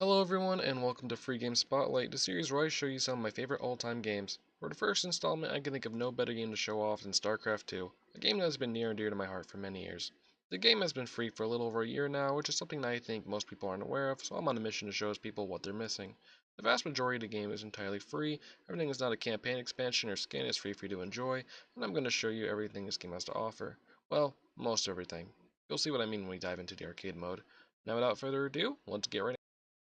Hello everyone and welcome to Free Game Spotlight, the series where I show you some of my favorite all-time games. For the first installment, I can think of no better game to show off than Starcraft II, a game that has been near and dear to my heart for many years. The game has been free for a little over a year now, which is something that I think most people aren't aware of, so I'm on a mission to show people what they're missing. The vast majority of the game is entirely free, everything is not a campaign expansion or skin is free for you to enjoy, and I'm going to show you everything this game has to offer. Well, most everything. You'll see what I mean when we dive into the arcade mode. Now without further ado, let's get right.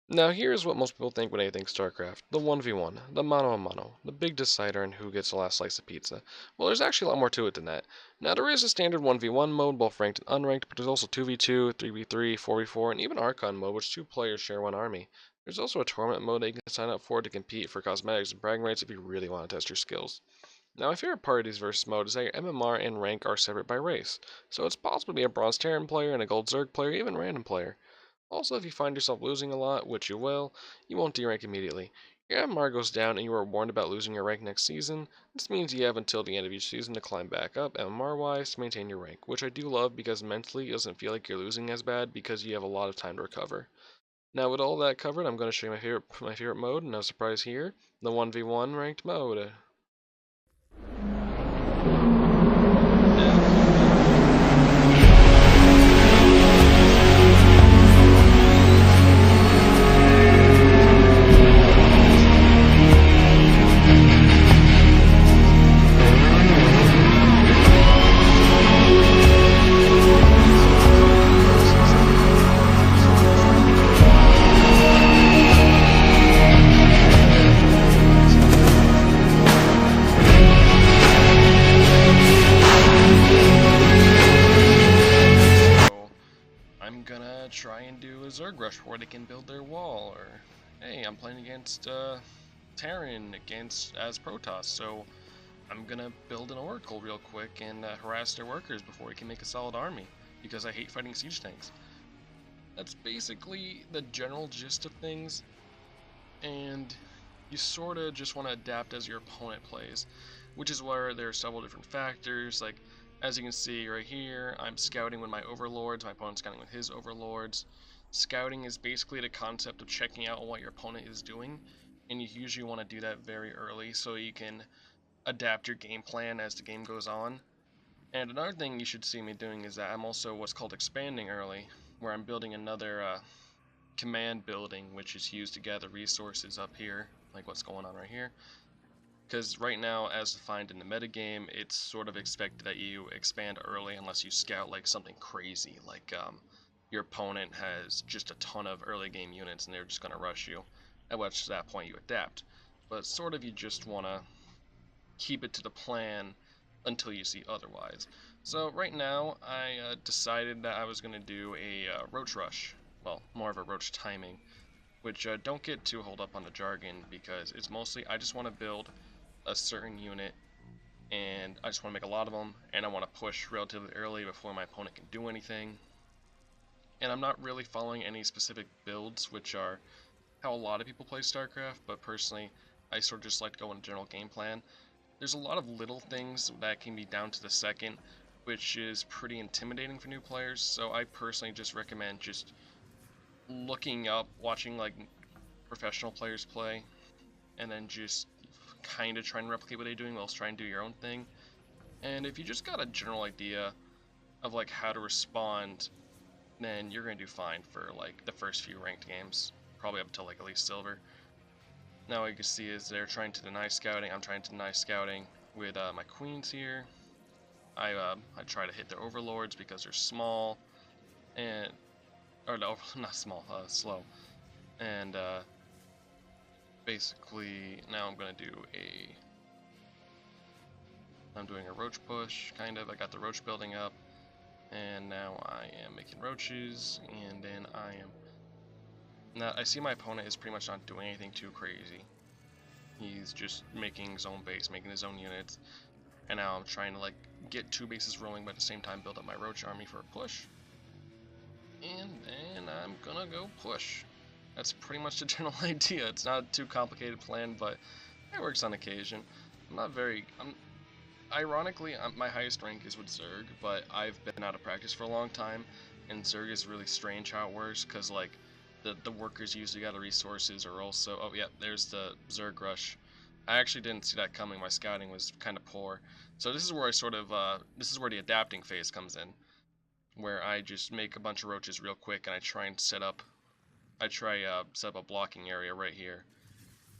Now here's what most people think when they think StarCraft. The 1v1, the mano a mano, the big decider on who gets the last slice of pizza. Well, there's actually a lot more to it than that. Now there is a standard 1v1 mode, both ranked and unranked, but there's also 2v2, 3v3, 4v4, and even Archon mode, which two players share one army. There's also a tournament mode that you can sign up for to compete for cosmetics and bragging rights if you really want to test your skills. Now my favorite part of these versus mode is that your MMR and rank are separate by race, so it's possible to be a Bronze Terran player and a Gold Zerg player, even a random player. Also, if you find yourself losing a lot, which you will, you won't derank immediately. Your MMR goes down and you are warned about losing your rank next season. This means you have until the end of each season to climb back up MMR wise to maintain your rank, which I do love because mentally it doesn't feel like you're losing as bad because you have a lot of time to recover. Now with all that covered, I'm going to show you my favorite mode, no surprise here, the 1v1 ranked mode. I'm gonna try and do a Zerg rush before they can build their wall, or hey, I'm playing against Terran against as Protoss, so I'm gonna build an Oracle real quick and harass their workers before we can make a solid army, because I hate fighting siege tanks. That's basically the general gist of things, and you sorta just want to adapt as your opponent plays, which is where there are several different factors, like as you can see right here, I'm scouting with my overlords, my opponent's scouting with his overlords. Scouting is basically the concept of checking out what your opponent is doing, and you usually want to do that very early so you can adapt your game plan as the game goes on. And another thing you should see me doing is that I'm also what's called expanding early, where I'm building another command building, which is used to gather resources up here, like what's going on right here. Because right now, as defined in the metagame, it's sort of expected that you expand early unless you scout like something crazy, like your opponent has just a ton of early game units and they're just going to rush you, at which that point you adapt. But sort of you just want to keep it to the plan until you see otherwise. So right now, I decided that I was going to do a roach rush, well, more of a roach timing, which don't get too hold up on the jargon because it's mostly I just want to build a certain unit and I just want to make a lot of them and I want to push relatively early before my opponent can do anything. And I'm not really following any specific builds, which are how a lot of people play StarCraft, but personally I sort of just like to go on a general game plan. There's a lot of little things that can be down to the second, which is pretty intimidating for new players, so I personally just recommend just looking up, watching like professional players play, and then just kind of try and replicate what they're doing while trying to do your own thing. And if you just got a general idea of like how to respond, then you're gonna do fine for like the first few ranked games, probably up until like at least silver. Now what you can see is they're trying to deny scouting. I'm trying to deny scouting with my queens here. I try to hit their overlords because they're small and or no, not small, slow. And basically now I'm doing a roach push, kind of. I got the roach building up, and now I am making roaches, and then now I see my opponent is pretty much not doing anything too crazy. He's just making his own base, making his own units, and now I'm trying to like get two bases rolling, but at the same time build up my roach army for a push. And then I'm gonna go push. That's pretty much the general idea. It's not a too complicated plan, but it works on occasion. Ironically, my highest rank is with Zerg, but I've been out of practice for a long time, and Zerg is really strange how it works, because, like, the workers usually got the resources, or also, oh yeah, there's the Zerg rush. I actually didn't see that coming. My scouting was kind of poor. So this is where I sort of this is where the adapting phase comes in, where I just make a bunch of roaches real quick and I try and set up set up a blocking area right here,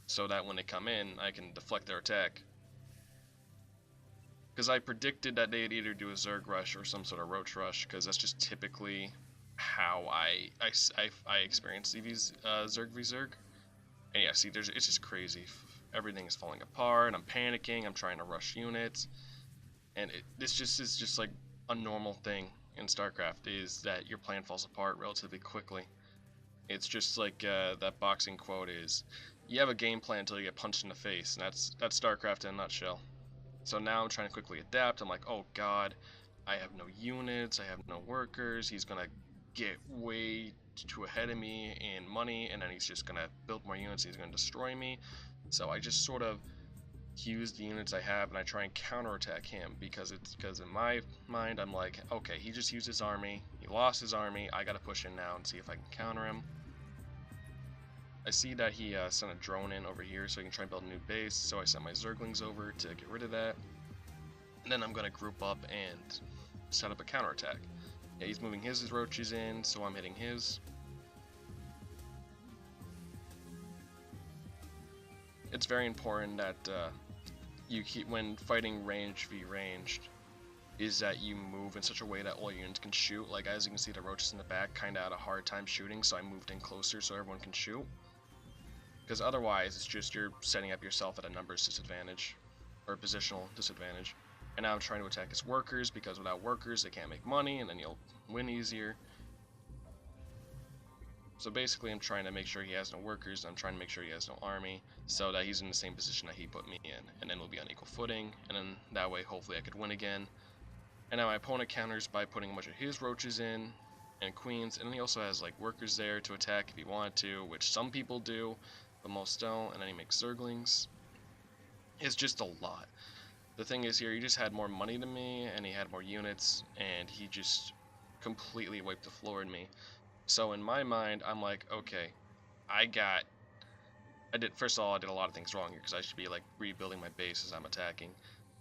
so that when they come in, I can deflect their attack. Because I predicted that they'd either do a Zerg rush or some sort of roach rush, because that's just typically how I experience these Zerg v Zerg. And yeah, see, it's just crazy. Everything is falling apart. I'm panicking. I'm trying to rush units, and this just is just like a normal thing in StarCraft, is that your plan falls apart relatively quickly. It's just like that boxing quote is, you have a game plan until you get punched in the face, and that's StarCraft in a nutshell. So now I'm trying to quickly adapt. I'm like, oh god, I have no units, I have no workers, he's gonna get way too ahead of me in money, and then he's just gonna build more units, he's gonna destroy me. So I just sort of use the units I have and I try and counterattack him, because in my mind I'm like, okay, he just used his army, he lost his army, I gotta push in now and see if I can counter him. I see that he sent a drone in over here so he can try and build a new base, so I sent my Zerglings over to get rid of that. And then I'm going to group up and set up a counterattack. Yeah, he's moving his roaches in, so I'm hitting his. It's very important that you keep, when fighting range v ranged, is that you move in such a way that all units can shoot. Like, as you can see, the roaches in the back kind of had a hard time shooting, so I moved in closer so everyone can shoot. Because otherwise, it's just you're setting up yourself at a numbers disadvantage, or a positional disadvantage. And now I'm trying to attack his workers, because without workers they can't make money, and then you'll win easier. So basically I'm trying to make sure he has no workers, I'm trying to make sure he has no army, so that he's in the same position that he put me in, and then we'll be on equal footing, and then that way hopefully I could win again. And now my opponent counters by putting a bunch of his roaches in, and queens, and then he also has like workers there to attack if he wanted to, which some people do, but most don't, and then he makes Zerglings. It's just a lot. The thing is here, he just had more money than me, and he had more units, and he just completely wiped the floor in me. So in my mind, I'm like, okay, first of all, I did a lot of things wrong here, because I should be like rebuilding my base as I'm attacking.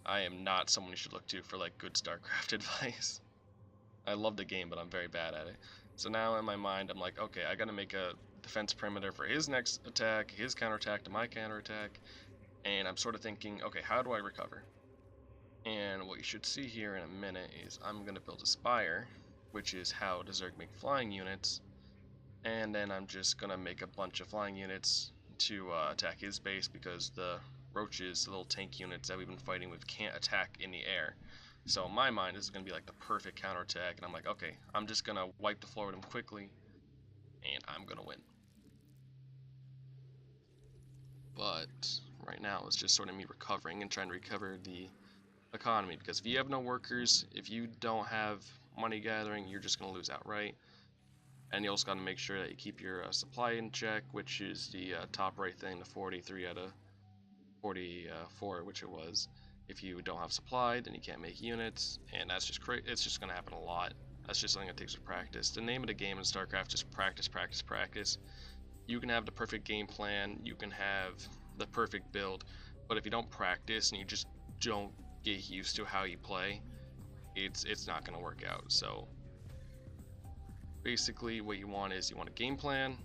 I am not someone you should look to for like good StarCraft advice. I love the game, but I'm very bad at it. So now in my mind, I'm like, okay, I gotta make a defense perimeter for his next attack, his counterattack to my counterattack, and I'm sort of thinking, okay, how do I recover? And what you should see here in a minute is I'm gonna build a spire, which is how the Zerg make flying units, and then I'm just gonna make a bunch of flying units to attack his base, because the roaches, the little tank units that we've been fighting with, can't attack in the air. So in my mind, this is going to be like the perfect counterattack, and I'm like, okay, I'm just going to wipe the floor with him quickly, and I'm going to win. But right now, it's just sort of me recovering and trying to recover the economy, because if you have no workers, if you don't have money gathering, you're just going to lose outright. And you also got to make sure that you keep your supply in check, which is the top right thing, the 43 out of 44, which it was. If you don't have supply, then you can't make units, and that's just it's just going to happen a lot. That's just something that takes practice. The name of the game in StarCraft is practice, practice, practice. You can have the perfect game plan, you can have the perfect build, but if you don't practice and you just don't get used to how you play, it's not going to work out. So basically what you want is, you want a game plan,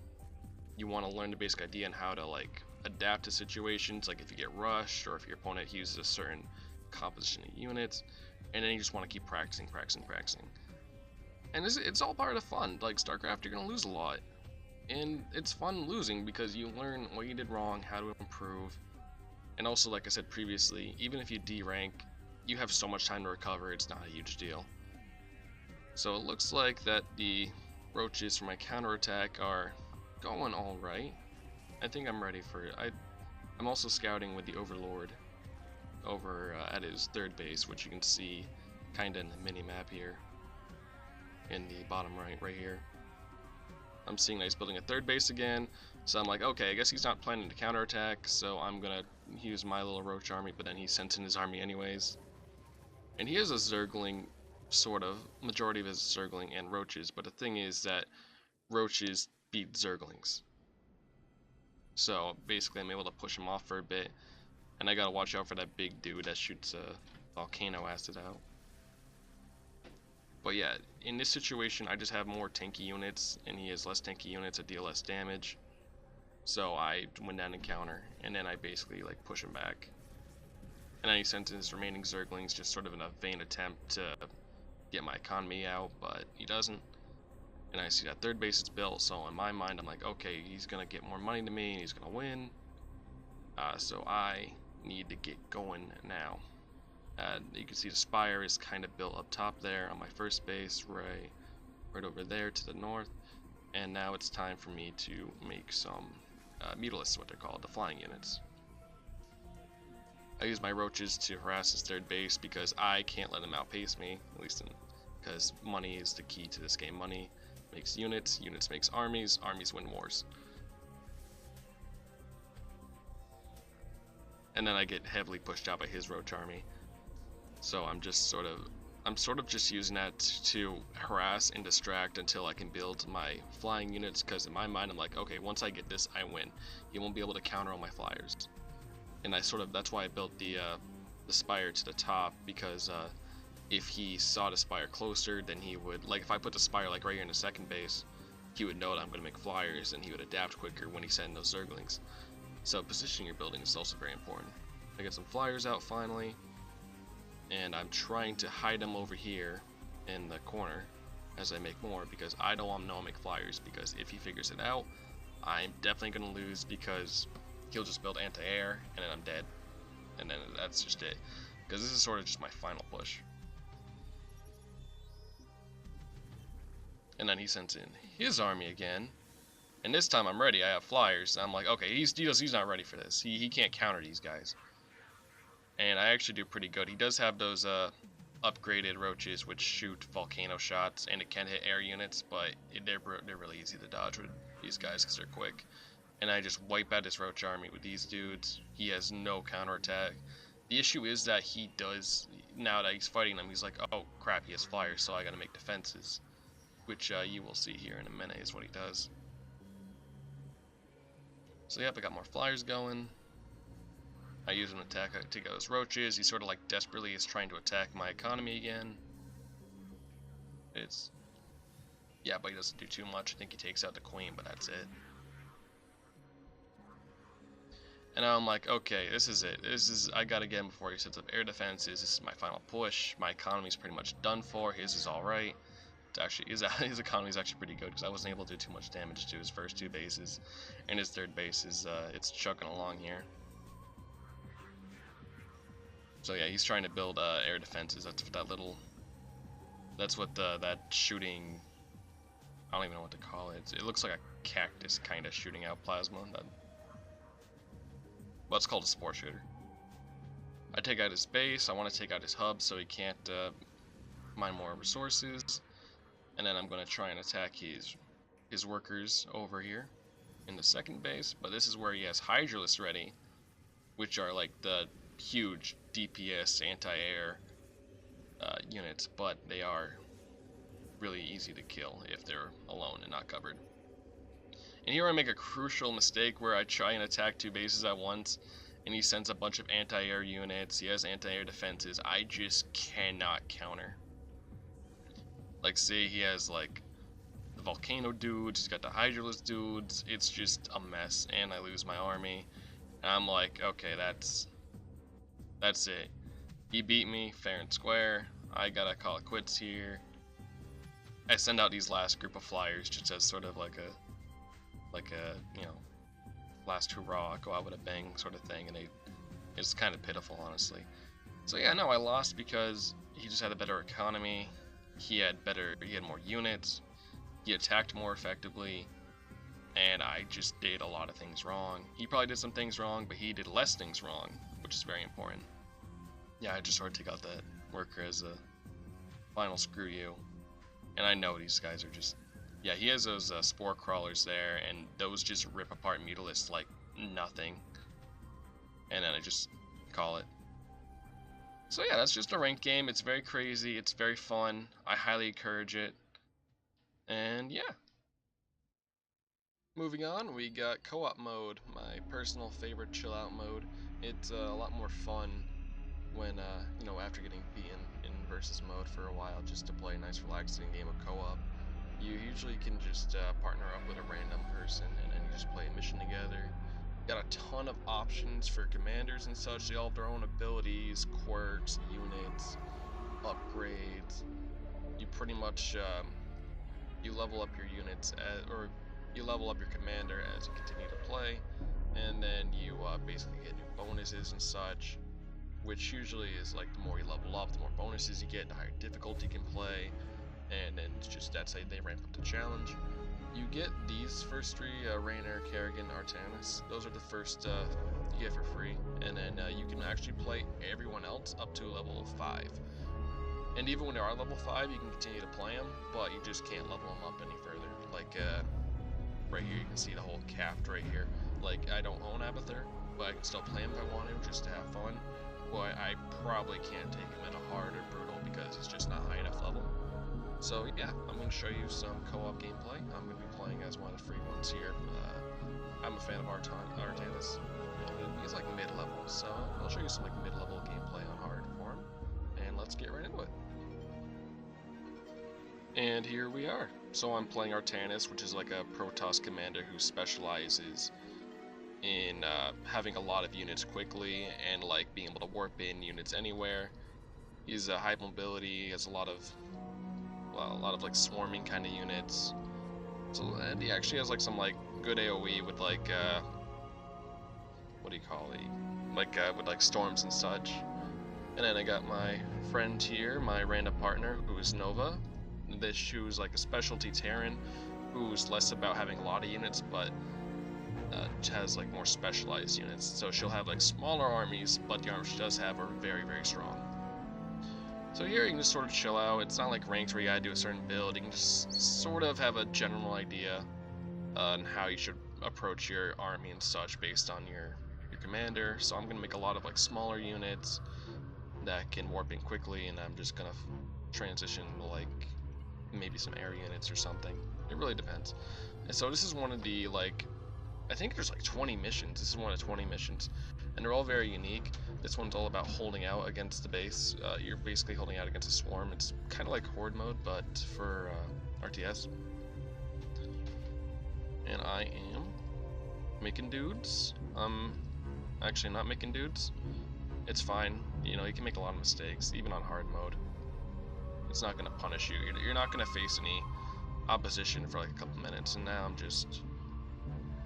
you want to learn the basic idea on how to like adapt to situations, like if you get rushed or if your opponent uses a certain composition of units, and then you just want to keep practicing. And it's all part of the fun. Like StarCraft, you're going to lose a lot, and it's fun losing because you learn what you did wrong, how to improve. And also, like I said previously, even if you D-rank, you have so much time to recover, it's not a huge deal. So it looks like that the roaches for my counterattack are going alright. I think I'm ready for it. I'm also scouting with the Overlord over at his third base, which you can see kind of in the mini-map here, in the bottom right here. I'm seeing that he's building a third base again, so I'm like, okay, I guess he's not planning to counterattack, so I'm gonna use my little roach army, but then he sent in his army anyways. And he has a Zergling, sort of, majority of his Zergling and roaches, but the thing is that roaches beat Zerglings. So basically I'm able to push him off for a bit, and I gotta watch out for that big dude that shoots volcano acid out. But yeah, in this situation I just have more tanky units, and he has less tanky units that deal less damage. So I went down and counter, and then I basically like push him back. And then he sent in his remaining Zerglings, just sort of in a vain attempt to get my economy out, but he doesn't. And I see that third base is built, so in my mind I'm like, okay, he's gonna get more money to me and he's gonna win. So I need to get going now. You can see the spire is kind of built up top there on my first base, right over there to the north. And now it's time for me to make some mutalisks, what they're called, the flying units. I use my roaches to harass his third base because I can't let him outpace me, at least because money is the key to this game. Money makes units, units makes armies, armies win wars. And then I get heavily pushed out by his roach army. So I'm sort of just using that to harass and distract until I can build my flying units, because in my mind I'm like, okay, once I get this, I win. He won't be able to counter all my flyers. And that's why I built the spire to the top, because if he saw the spire closer, then he would, like if I put the spire like right here in the second base, he would know that I'm going to make flyers, and he would adapt quicker when he sent those Zerglings. So positioning your building is also very important. I get some flyers out finally, and I'm trying to hide them over here in the corner as I make more, because I don't want him to know I make flyers, because if he figures it out, I'm definitely going to lose, because he'll just build anti-air and then I'm dead, and then that's just it, because this is sort of just my final push. And then he sends in his army again, and this time I'm ready. I have flyers. I'm like, okay, he's not ready for this. He can't counter these guys, and I actually do pretty good. He does have those upgraded roaches which shoot volcano shots, and it can hit air units, but they're really easy to dodge with these guys because they're quick. And I just wipe out his roach army with these dudes. He has no counterattack. The issue is that he does, now that he's fighting them, he's like, oh crap, he has flyers, so I gotta make defenses. Which you will see here in a minute is what he does. So yep, I got more flyers going. I use him to take out his roaches. He sort of like desperately is trying to attack my economy again. Yeah, but he doesn't do too much. I think he takes out the queen, but that's it. And now I'm like, okay, this is it. I gotta get him before he sets up air defenses. This is my final push. My economy's pretty much done for. His is alright. His economy is actually pretty good, because I wasn't able to do too much damage to his first two bases, and his third base is it's chugging along here. So yeah, he's trying to build air defenses. That's what that shooting, I don't even know what to call it. It looks like a cactus kind of shooting out plasma. Well, it's called a spore shooter. I take out his base. I want to take out his hub so he can't mine more resources. And then I'm going to try and attack his workers over here in the second base. But this is where he has Hydralisks ready, which are like the huge DPS anti-air units, but they are really easy to kill if they're alone and not covered. And here I make a crucial mistake where I try and attack two bases at once, and he sends a bunch of anti-air units. He has anti-air defenses. I just cannot counter. Like, say he has like the volcano dudes, he's got the Hydralisk dudes. It's just a mess, and I lose my army. And I'm like, okay, that's it. He beat me fair and square. I gotta call it quits here. I send out these last group of flyers just as sort of like a you know, last hurrah, go out with a bang sort of thing, and it's kind of pitiful, honestly. So yeah, no, I lost because he just had a better economy. He had more units. He attacked more effectively, and I just did a lot of things wrong. He probably did some things wrong, but he did less things wrong, which is very important. Yeah, I just sort of take out that worker as a final screw you. And I know these guys are just, yeah, he has those spore crawlers there, and those just rip apart mutalisks like nothing. And then I just call it. So yeah, that's just a ranked game. It's very crazy. It's very fun. I highly encourage it. And yeah. Moving on, we got co-op mode, my personal favorite chill out mode. It's a lot more fun when, you know, after getting beaten in versus mode for a while, just to play a nice relaxing game of co-op. You usually can just partner up with a random person and then you just play a mission together. Got a ton of options for commanders and such. They all have their own abilities, quirks, units, upgrades. You pretty much you level up your units or you level up your commander as you continue to play, and then you basically get new bonuses and such, which usually is like the more you level up, the more bonuses you get, the higher difficulty you can play, and then it's just that's how they ramp up the challenge. You get these first three, Raynor, Kerrigan, Artanis. Those are the first you get for free, and then you can actually play everyone else up to level 5. And even when they are level 5, you can continue to play them, but you just can't level them up any further. Like, right here, you can see the whole capped right here. Like, I don't own Abathur, but I can still play him if I want to, just to have fun. But I probably can't take him in a hard or brutal because he's just not high enough level. So yeah, I'm going to show you some co-op gameplay. I'm going to be playing as one of the free ones here. I'm a fan of Artanis. He's like mid-level, so I'll show you some like mid-level gameplay on hard for him. And let's get right into it. And here we are. So I'm playing Artanis, which is like a Protoss commander who specializes in having a lot of units quickly and like being able to warp in units anywhere. He's a high mobility, he has a lot of like swarming kind of units. So and he actually has like some like good AoE with like what do you call it? Like with like storms and such. And then I got my friend here, my random partner, who is Nova. Who's like a specialty Terran, who's less about having a lot of units, but has like more specialized units. So she'll have like smaller armies, but the armies she does have are very, very strong. So here you can just sort of chill out. It's not like ranked where you gotta do a certain build. You can just sort of have a general idea on how you should approach your army and such based on your commander. So I'm gonna make a lot of like smaller units that can warp in quickly, and I'm just gonna transition to like maybe some air units or something. It really depends. And so this is one of the like, I think there's like 20 missions. This is one of 20 missions, and they're all very unique. This one's all about holding out against the base. You're basically holding out against a swarm. It's kind of like horde mode, but for RTS. And I am making dudes. I'm actually not making dudes. It's fine. You know, you can make a lot of mistakes, even on hard mode. It's not going to punish you. You're not going to face any opposition for like a couple minutes. And now I'm just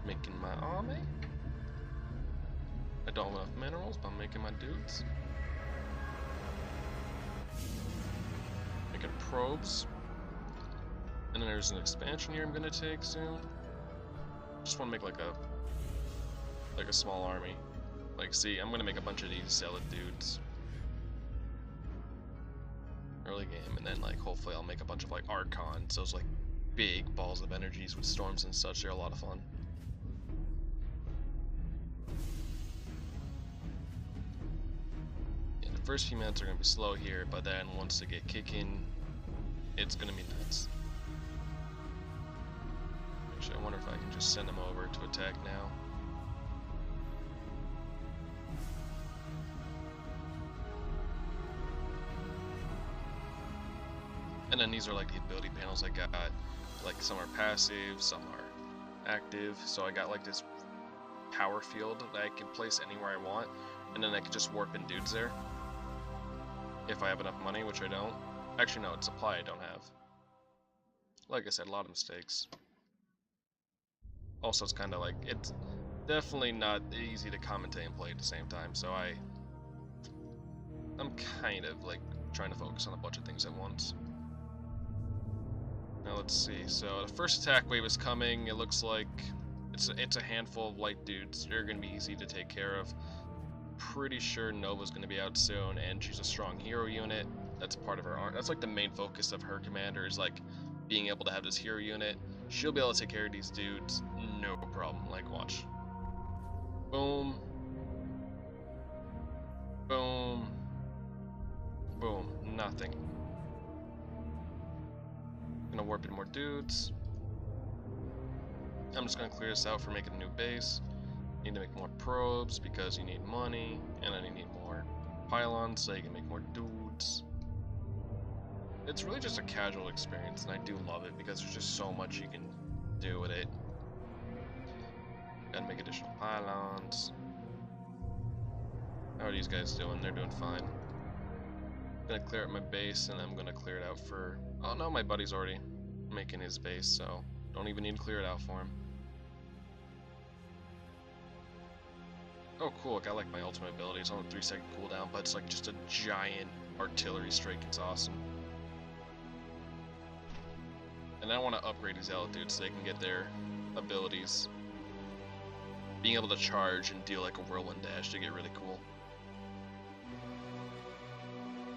making my army. I don't have enough minerals, but I'm making my dudes. Making probes. And then there's an expansion here I'm going to take soon. Just want to make like a small army. Like, see, I'm going to make a bunch of these zealot dudes early game, and then like hopefully I'll make a bunch of like archons, those like big balls of energies with storms and such. They're a lot of fun. Yeah, the first few minutes are gonna be slow here, but then once they get kicking, it's gonna be nuts. Actually, I wonder if I can just send them over to attack now. And then these are like the ability panels I got. Like some are passive, some are active. So I got like this power field that I can place anywhere I want, and then I can just warp in dudes there. If I have enough money, which I don't. Actually no, it's supply I don't have. Like I said, a lot of mistakes. Also, it's kind of like, it's definitely not easy to commentate and play at the same time, so I'm kind of like trying to focus on a bunch of things at once. Now let's see, so the first attack wave is coming. It looks like it's a handful of light dudes. They're going to be easy to take care of. Pretty sure Nova's going to be out soon, and she's a strong hero unit. That's part of her arm. That's like the main focus of her commander, is like being able to have this hero unit. She'll be able to take care of these dudes, no problem. Like, watch. Boom. Boom. Boom. Nothing. Gonna warp in more dudes. I'm just gonna clear this out for making a new base. Need to make more probes because you need money, and then you need more pylons so you can make more dudes. It's really just a casual experience, and I do love it because there's just so much you can do with it. Gotta make additional pylons. How are these guys doing? They're doing fine. I'm gonna clear up my base, and I'm gonna clear it out for... Oh no, my buddy's already making his base, so don't even need to clear it out for him. Oh cool, I got like my ultimate ability. It's on a 3-second cooldown, but it's like just a giant artillery strike. It's awesome. And I want to upgrade these Zealot dudes so they can get their abilities. Being able to charge and deal like a whirlwind dash to get really cool.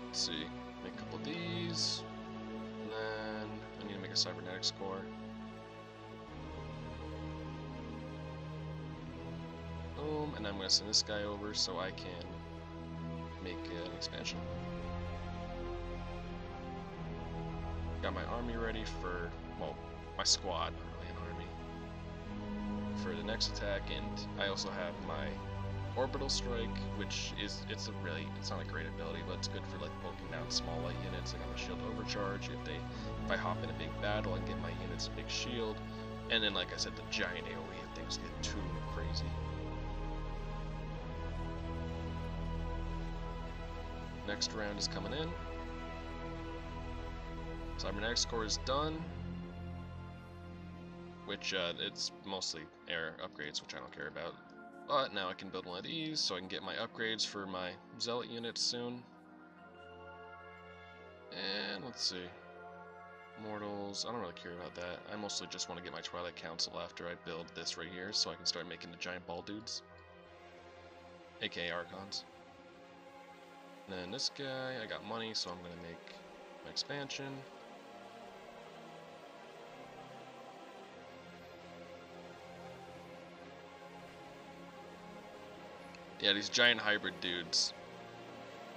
Let's see, make a couple of these. And then I need to make a cybernetics core. Boom, and I'm going to send this guy over so I can make an expansion. Got my army ready for, well, my squad, not really an army, for the next attack, and I also have my orbital strike, which is, it's not a great ability, but it's good for like poking down small light units. I got my shield overcharge. If I hop in a big battle, I can get my units a big shield, and then like I said, the giant AoE if things get too crazy. Next round is coming in. Cybernetics core is done, which it's mostly air upgrades, which I don't care about. But now I can build one of these, so I can get my upgrades for my Zealot units soon. And let's see. Mortals, I don't really care about that. I mostly just want to get my Twilight Council after I build this right here, so I can start making the giant ball dudes. AKA Archons. And then this guy, I got money, so I'm going to make my expansion. Yeah, these giant hybrid dudes,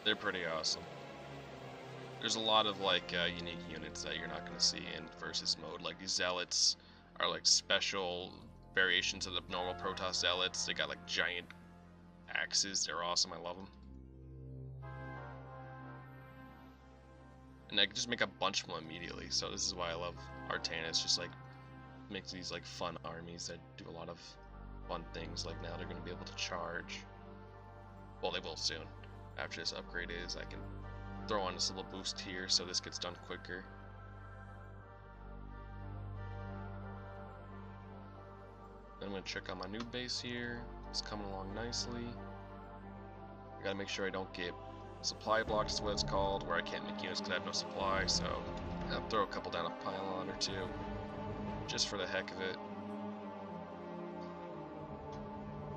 they're pretty awesome. There's a lot of like unique units that you're not going to see in versus mode. Like these Zealots are like special variations of the normal Protoss Zealots. They got like giant axes. They're awesome. I love them. And I can just make a bunch of them immediately. So this is why I love Artana. It's just like makes these like fun armies that do a lot of fun things. Like now they're going to be able to charge. Well, they will soon. After this upgrade is, I can throw on this little boost here so this gets done quicker. Then I'm going to check on my new base here. It's coming along nicely. I gotta make sure I don't get supply blocks is what it's called, where I can't make units because I have no supply, so I'll throw a couple down a pylon or two, just for the heck of it.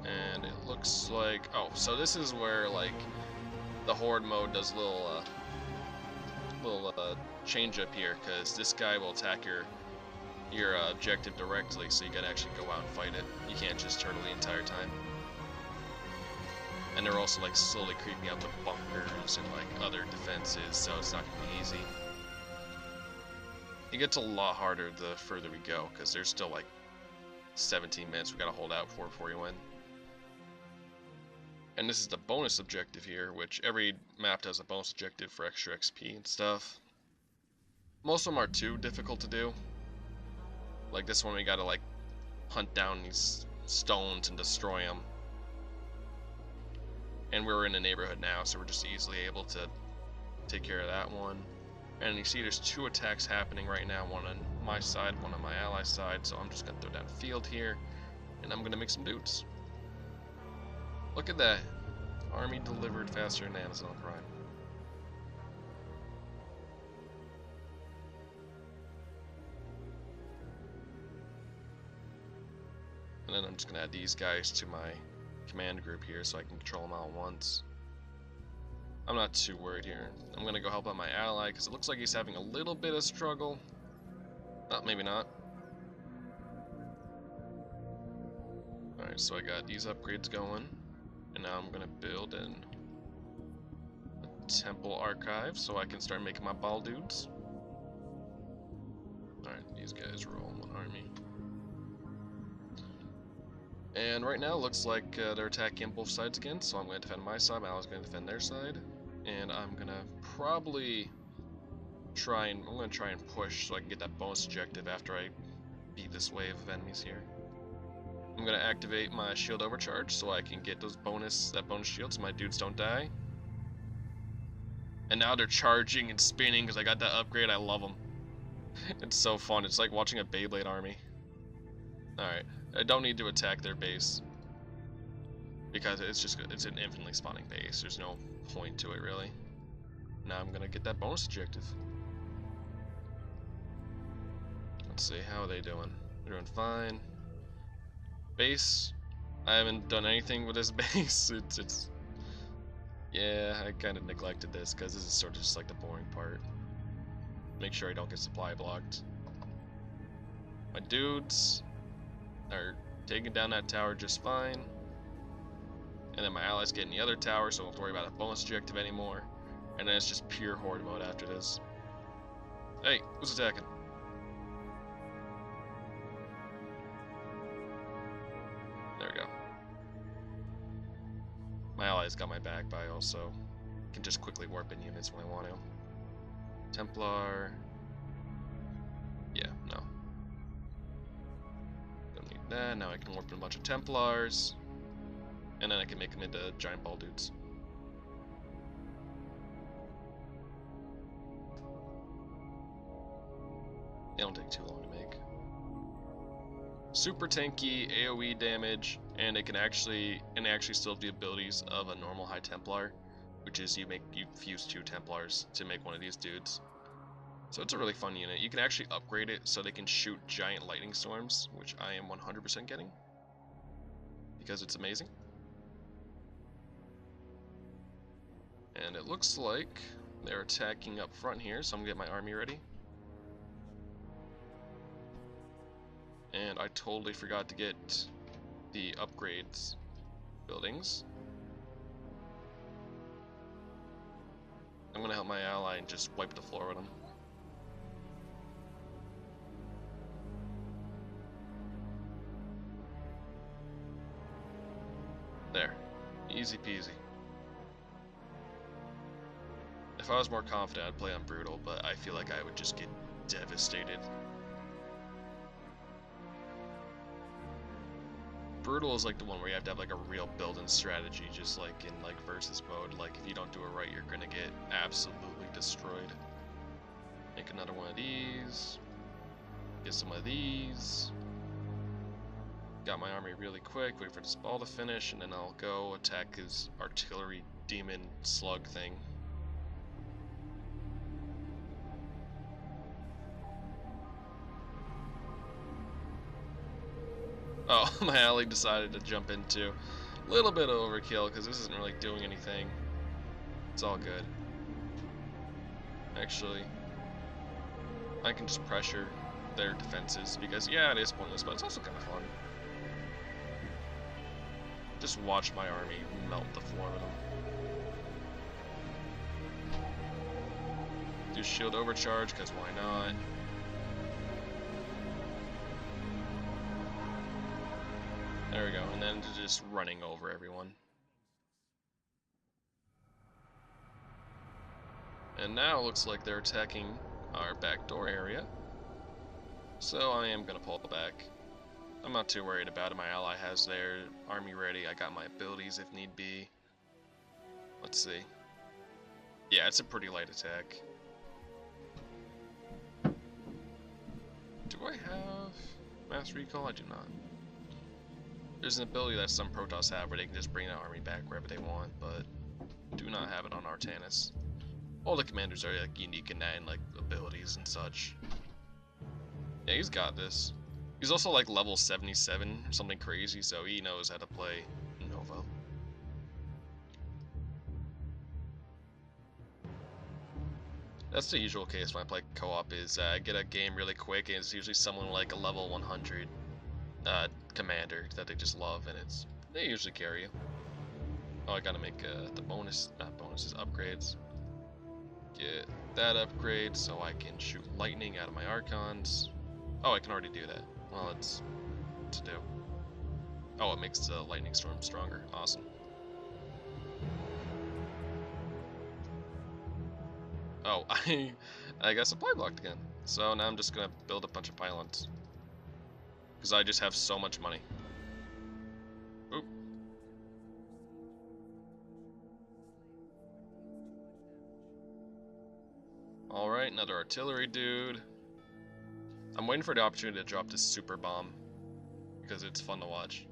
And it looks like, oh, so this is where like the horde mode does a little change up here, because this guy will attack your objective directly, so you gotta actually go out and fight it. You can't just turtle the entire time. And they're also like slowly creeping out the bunkers and like other defenses, so it's not gonna be easy. It gets a lot harder the further we go, because there's still like 17 minutes we gotta hold out before you win. And this is the bonus objective here, which every map has a bonus objective for extra XP and stuff. Most of them are too difficult to do. Like this one, we gotta like hunt down these stones and destroy them. And we're in a neighborhood now, so we're just easily able to take care of that one. And you see there's two attacks happening right now, one on my side, one on my ally side, so I'm just gonna throw down field here, and I'm gonna make some dudes. Look at that. Army delivered faster than Amazon Prime. And then I'm just going to add these guys to my command group here so I can control them all at once. I'm not too worried here. I'm going to go help out my ally because it looks like he's having a little bit of struggle. Oh, maybe not. Alright, so I got these upgrades going. And now I'm going to build in a temple archive so I can start making my ball dudes. Alright, these guys roll one army. And right now, looks like they're attacking both sides again, so I'm going to defend my side, my ally's going to defend their side. And I'm going to probably I'm going to try and push so I can get that bonus objective after I beat this wave of enemies here. I'm going to activate my shield overcharge so I can get that bonus shield so my dudes don't die. And now they're charging and spinning because I got that upgrade. I love them. It's so fun. It's like watching a Beyblade army. Alright, I don't need to attack their base because it's an infinitely spawning base. There's no point to it really. Now I'm gonna get that bonus objective. Let's see, how are they doing? They're doing fine. Base, I haven't done anything with this base. Yeah, I kind of neglected this because this is sort of just like the boring part. Make sure I don't get supply blocked. My dudes are taking down that tower just fine. And then my allies get in the other tower, so I don't have to worry about a bonus objective anymore. And then it's just pure horde mode after this. Hey, who's attacking? There we go. My allies got my back, but I also can just quickly warp in units when I want to. Templar. Yeah, no. Don't need that. Now I can warp in a bunch of Templars. And then I can make them into giant ball dudes. They don't take too long to make. Super tanky, AoE damage, and they actually still have the abilities of a normal High Templar, which is you fuse 2 Templars to make one of these dudes. So it's a really fun unit. You can actually upgrade it so they can shoot giant lightning storms, which I am 100% getting because it's amazing. And it looks like they're attacking up front here, so I'm gonna get my army ready. And I totally forgot to get the upgrades buildings. I'm gonna help my ally and just wipe the floor with them. There. Easy peasy. If I was more confident, I'd play on Brutal, but I feel like I would just get devastated. Brutal is like the one where you have to have like a real build-in strategy, just like in like versus mode. Like if you don't do it right, you're gonna get absolutely destroyed. Make another one of these. Get some of these. Got my army really quick, wait for this ball to finish, and then I'll go attack his artillery demon slug thing. Oh, my ally decided to jump in too. A little bit of overkill because this isn't really doing anything. It's all good. Actually, I can just pressure their defenses because, yeah, it is pointless, but it's also kind of fun. Just watch my army melt the floor with them. Do shield overcharge because why not? There we go, and then just running over everyone. And now it looks like they're attacking our backdoor area. So I am going to pull back. I'm not too worried about it. My ally has their army ready. I got my abilities if need be. Let's see. Yeah, it's a pretty light attack. Do I have mass recall? I do not. There's an ability that some Protoss have where they can just bring their army back wherever they want, but do not have it on Artanis. All the commanders are like unique in that and like abilities and such. Yeah, he's got this. He's also like level 77 or something crazy, so he knows how to play Nova. That's the usual case when I play co-op is I get a game really quick and it's usually someone like a level 100 commander that they just love, and they usually carry you. Oh, I gotta make the bonuses upgrades. Get that upgrade so I can shoot lightning out of my Archons. Oh, I can already do that. Well, it's to do. Oh, it makes the lightning storm stronger. Awesome. Oh, I got supply blocked again. So now I'm just gonna build a bunch of pylons. Because I just have so much money. Oop. Alright, another artillery dude. I'm waiting for the opportunity to drop this super bomb. Because it's fun to watch.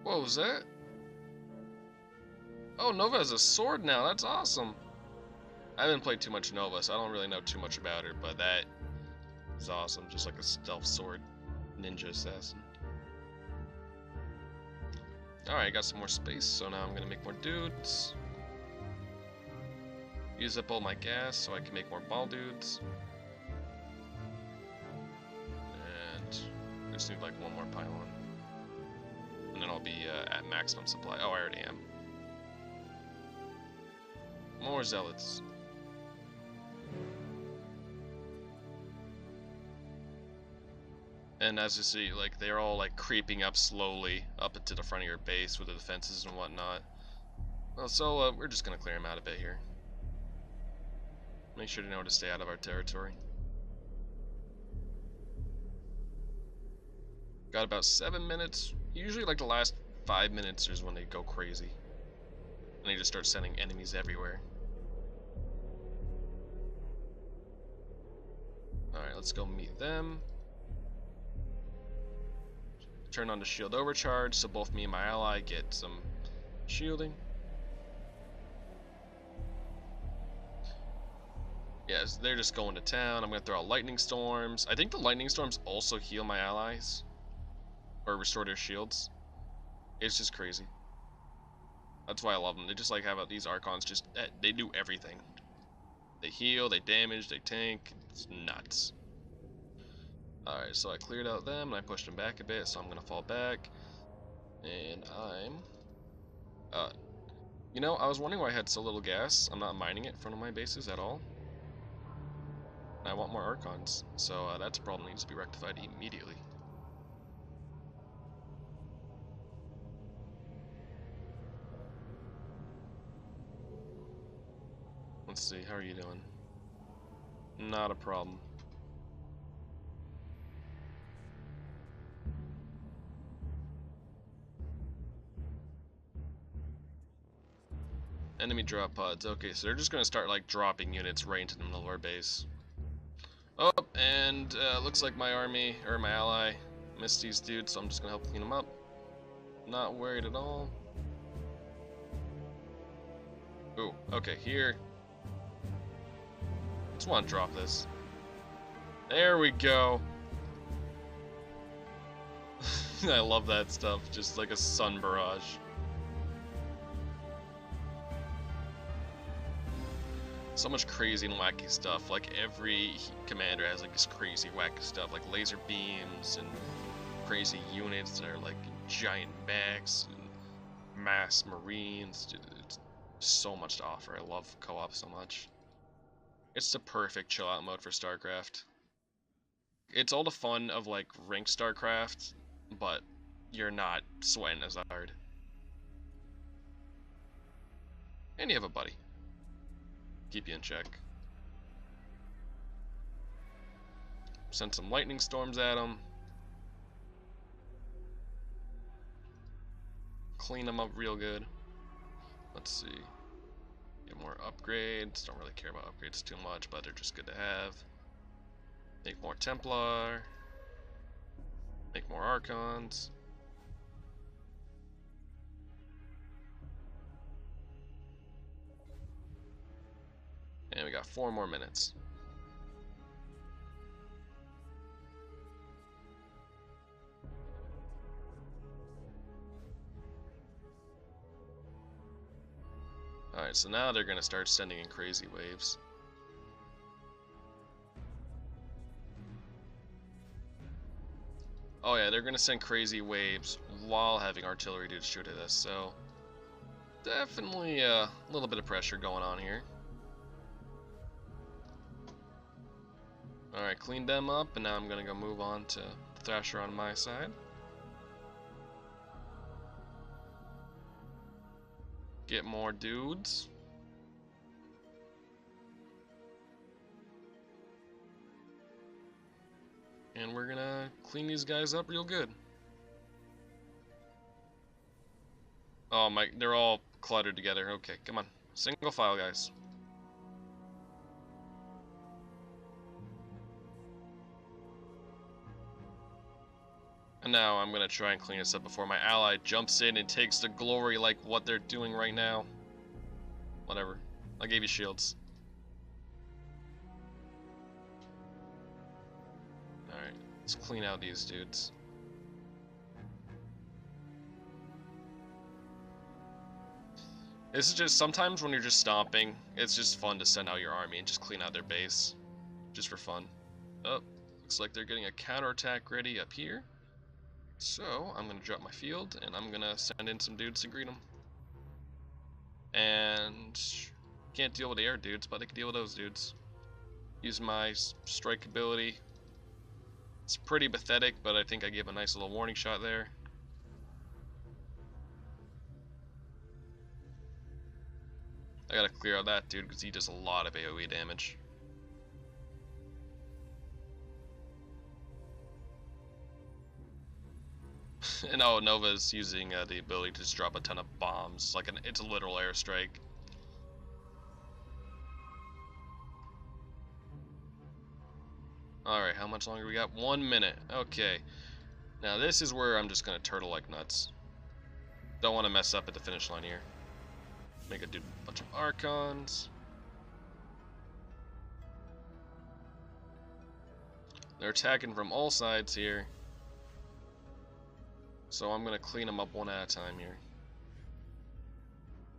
What was that? Oh, Nova has a sword now. That's awesome. I haven't played too much Nova, so I don't really know too much about her, but that is awesome. Just like a stealth sword ninja assassin. Alright, got some more space, so now I'm gonna make more dudes. Use up all my gas so I can make more ball dudes. And I just need like one more pylon. And then I'll be at maximum supply. Oh, I already am. More zealots. And as you see, like, they're all like creeping up slowly up into the front of your base with the defenses and whatnot. Well, so we're just gonna clear them out a bit here. Make sure to know to stay out of our territory. Got about 7 minutes. Usually like the last 5 minutes is when they go crazy. And they just start sending enemies everywhere. Alright, let's go meet them. Turn on the shield overcharge so both me and my ally get some shielding. Yes, they're just going to town. I'm going to throw out lightning storms. I think the lightning storms also heal my allies. Or restore their shields. It's just crazy. That's why I love them. They just like have these Archons, just they do everything. They heal, they damage, they tank. It's nuts. Alright, so I cleared out them and I pushed them back a bit, so I'm gonna fall back. And you know, I was wondering why I had so little gas. I'm not mining it in front of my bases at all. And I want more Archons, so that's a problem that needs to be rectified immediately. Let's see, how are you doing? Not a problem. Enemy drop pods. Okay, so they're just gonna start like dropping units right into the middle of our base. Oh, and looks like my army, or my ally, missed these dudes, so I'm just gonna help clean them up. Not worried at all. Ooh, okay, here. Just want to drop this. There we go. I love that stuff, just like a sun barrage. So much crazy and wacky stuff. Like every commander has like this crazy wacky stuff, like laser beams and crazy units that are like giant mechs and mass marines. Dude, it's so much to offer. I love co-op so much. It's the perfect chill out mode for StarCraft. It's all the fun of like ranked StarCraft, but you're not sweating as hard. And you have a buddy. Keep you in check. Send some lightning storms at them. Clean them up real good. Let's see. Get more upgrades. Don't really care about upgrades too much, but they're just good to have. Make more Templar. Make more Archons. And we got 4 more minutes. Alright, so now they're gonna start sending in crazy waves. Oh yeah, they're gonna send crazy waves while having artillery dudes shoot at us, so definitely a little bit of pressure going on here. Alright, clean them up, and now I'm gonna go move on to the Thrasher on my side. Get more dudes. And we're gonna clean these guys up real good. Oh my, they're all cluttered together. Okay, come on. Single file, guys. And now I'm gonna try and clean this up before my ally jumps in and takes the glory like what they're doing right now. Whatever. I gave you shields. Alright, let's clean out these dudes. This is just, sometimes when you're just stomping, it's just fun to send out your army and just clean out their base. Just for fun. Oh, looks like they're getting a counterattack ready up here. So, I'm going to drop my field, and I'm going to send in some dudes to greet them. And can't deal with the air dudes, but they can deal with those dudes. Use my strike ability. It's pretty pathetic, but I think I gave a nice little warning shot there. I gotta clear out that dude because he does a lot of AoE damage. And oh, Nova's using the ability to just drop a ton of bombs. Like it's a literal airstrike. Alright, how much longer we got? 1 minute. Okay. Now this is where I'm just gonna turtle like nuts. Don't want to mess up at the finish line here. Make it do a bunch of Archons. They're attacking from all sides here. So I'm gonna clean them up one at a time here.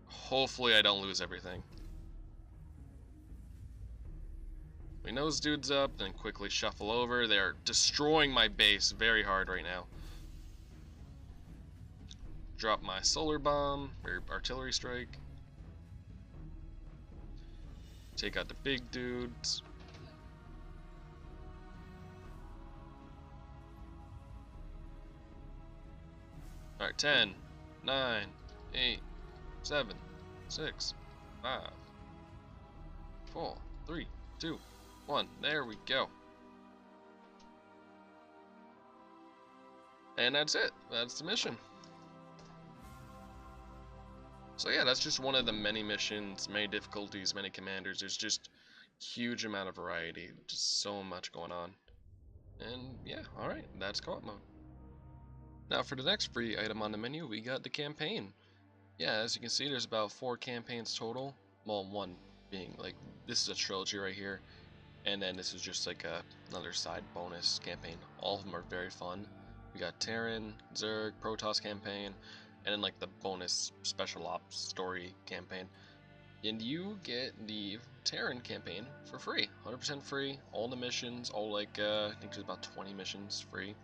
Hopefully I don't lose everything. We nose dudes up, then quickly shuffle over. They're destroying my base very hard right now. Drop my solar bomb, or artillery strike. Take out the big dudes. Alright, 10, 9, 8, 7, 6, 5, 4, 3, 2, 1. There we go. And that's it. That's the mission. So yeah, that's just one of the many missions, many difficulties, many commanders. There's just huge amount of variety, just so much going on. And yeah, alright, that's co-op mode. Now for the next free item on the menu, we got the campaign. Yeah, as you can see, there's about 4 campaigns total. Well, one being, like, this is a trilogy right here. And then this is just like another side bonus campaign. All of them are very fun. We got Terran, Zerg, Protoss campaign, and then like the bonus special ops story campaign. And you get the Terran campaign for free, 100% free. All the missions, all like I think there's about 20 missions free,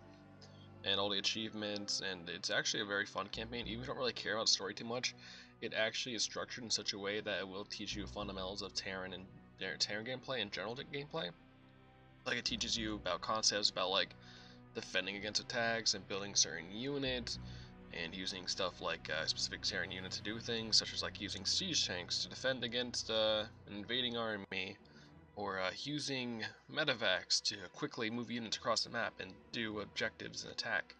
and all the achievements. And it's actually a very fun campaign. Even if you don't really care about story too much, it actually is structured in such a way that it will teach you fundamentals of Terran and Terran gameplay and general gameplay. Like it teaches you about concepts about like defending against attacks and building certain units, and using stuff like specific Terran units to do things, such as like using siege tanks to defend against an invading army, or using medevacs to quickly move units across the map and do objectives and attack.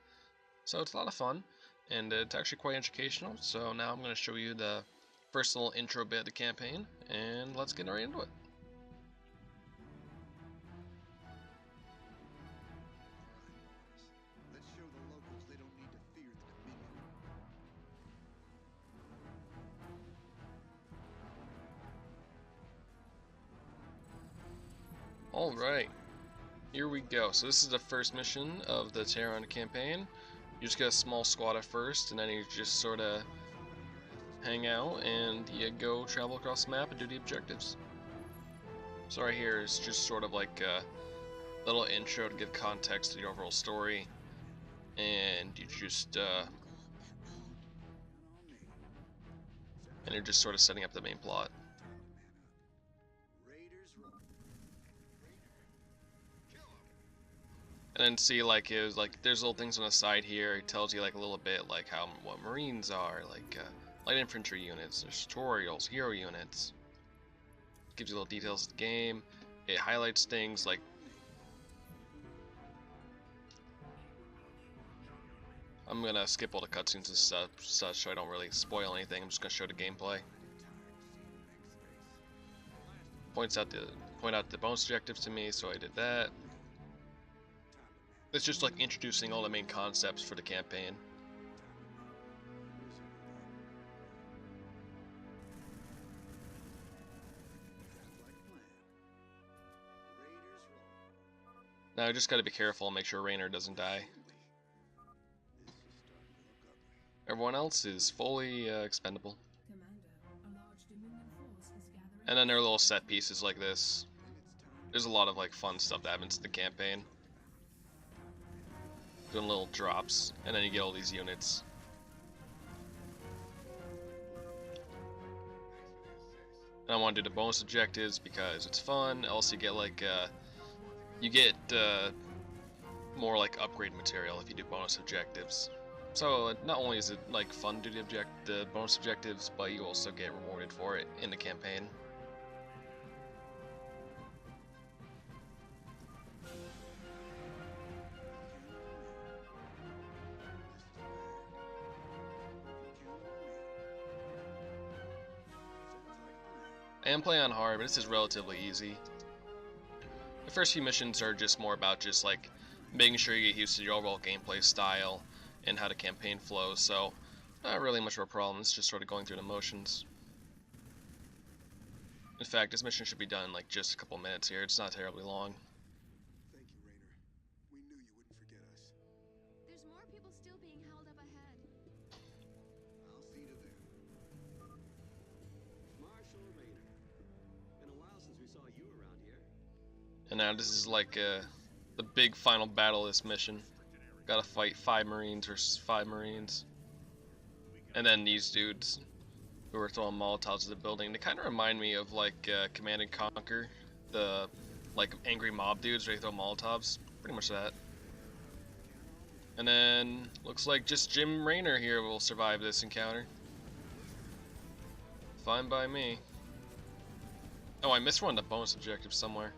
So it's a lot of fun, and it's actually quite educational. So now I'm going to show you the first little intro bit of the campaign, and let's get right into it. Alright, here we go. So this is the first mission of the Terran campaign. You just get a small squad at first, and then you just sort of hang out, and you go travel across the map and do the objectives. So right here is just sort of like a little intro to give context to the overall story. and you just and you're just sort of setting up the main plot. And then see, like, it was like there's little things on the side here. It tells you like a little bit like what Marines are, like light infantry units, there's tutorials, hero units. Gives you little details of the game. It highlights things like I'm gonna skip all the cutscenes and stuff, such so I don't really spoil anything. I'm just gonna show the gameplay. Point out the bonus objectives to me, so I did that. It's just like introducing all the main concepts for the campaign. Now I just gotta be careful and make sure Raynor doesn't die. Everyone else is fully expendable. And then there are little set pieces like this. There's a lot of like fun stuff that happens in the campaign. Doing little drops, and then you get all these units. And I want to do the bonus objectives because it's fun. Also, you get like more like upgrade material if you do bonus objectives. So not only is it like fun to do the bonus objectives, but you also get rewarded for it in the campaign. I am playing on hard, but this is relatively easy. The first few missions are just more about just like making sure you get used to the overall gameplay style and how the campaign flows, so not really much of a problem. It's just sort of going through the motions. In fact, this mission should be done in like just a couple minutes here. It's not terribly long. Thank you, Raynor. We knew you wouldn't forget us. There's more people still being held up ahead. I'll see to them. Marshal Raynor. Been a while since we saw you around here. And now this is like the big final battle of this mission. Gotta fight 5 Marines versus 5 Marines. And then these dudes who are throwing Molotovs at the building. They kind of remind me of like Command and Conquer. The like angry mob dudes where they throw Molotovs. Pretty much that. And then looks like just Jim Raynor here will survive this encounter. Fine by me. Oh, I missed one of the bonus objectives somewhere.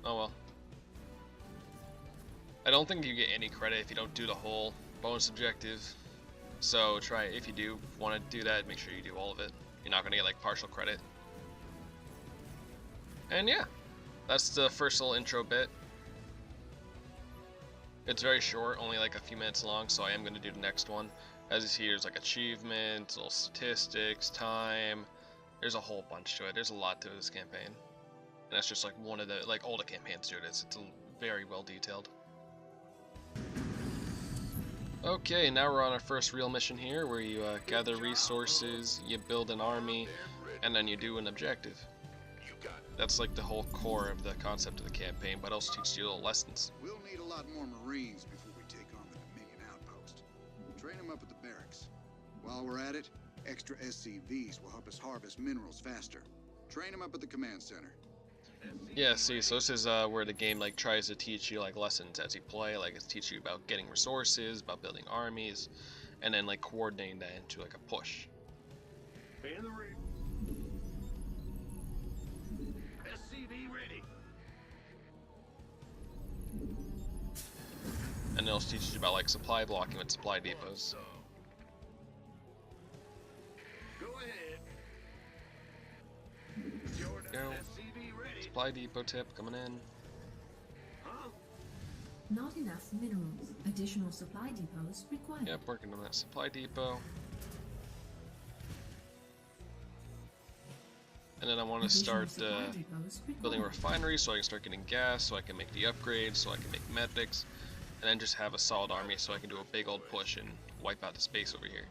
Oh well. I don't think you get any credit if you don't do the whole bonus objective. So try, if you do want to do that, make sure you do all of it. You're not going to get like partial credit. And yeah, that's the first little intro bit. It's very short, only like a few minutes long, so I am going to do the next one. As you see, there's like achievements, little statistics, time. There's a whole bunch to it. There's a lot to this campaign. And that's just like one of the, like all the campaigns do this. It's very well detailed. Okay, now we're on our first real mission here, where you gather resources, you build an army, and then you do an objective. That's like the whole core of the concept of the campaign, but also teaches you little lessons. We'll need a lot more Marines before we take on the Dominion outpost. Train them up at the barracks. While we're at it, extra SCVs will help us harvest minerals faster. Train them up at the command center. Yeah, see, so this is where the game like tries to teach you like lessons as you play. Like it's teach you about getting resources, about building armies, and then like coordinating that into like a push. SCV ready. And it also teaches you about like supply blocking with supply depots. Go ahead. Go. SCV ready. Supply depot tip coming in. Huh? Not enough minerals. Additional supply depots required. Yep, working on that supply depot. And then I want to start building a refinery so I can start getting gas, so I can make the upgrades, so I can make medics, and then just have a solid army so I can do a big old push and wipe out the space over here.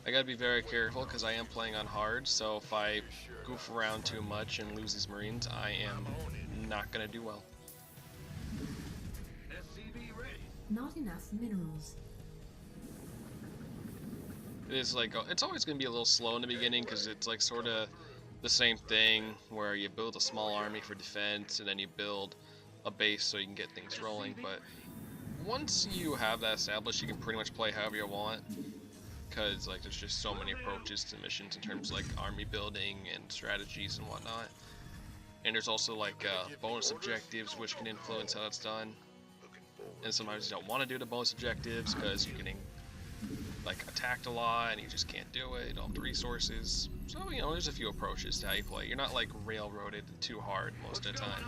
I I gotta be very careful because I am playing on hard, so if I goof around too much and lose these Marines, I am not gonna do well. SCV ready. Not enough minerals. It is like, it's always gonna be a little slow in the beginning because it's like sort of the same thing where you build a small army for defense and then you build a base so you can get things rolling, but once you have that established, you can pretty much play however you want. Because like there's just so many approaches to missions in terms of like army building and strategies and whatnot. And there's also like bonus objectives which can influence how it's done. And sometimes you don't want to do the bonus objectives because you're getting like attacked a lot and you just can't do it, you don't have the resources. So you know, there's a few approaches to how you play. You're not like railroaded too hard most of the time.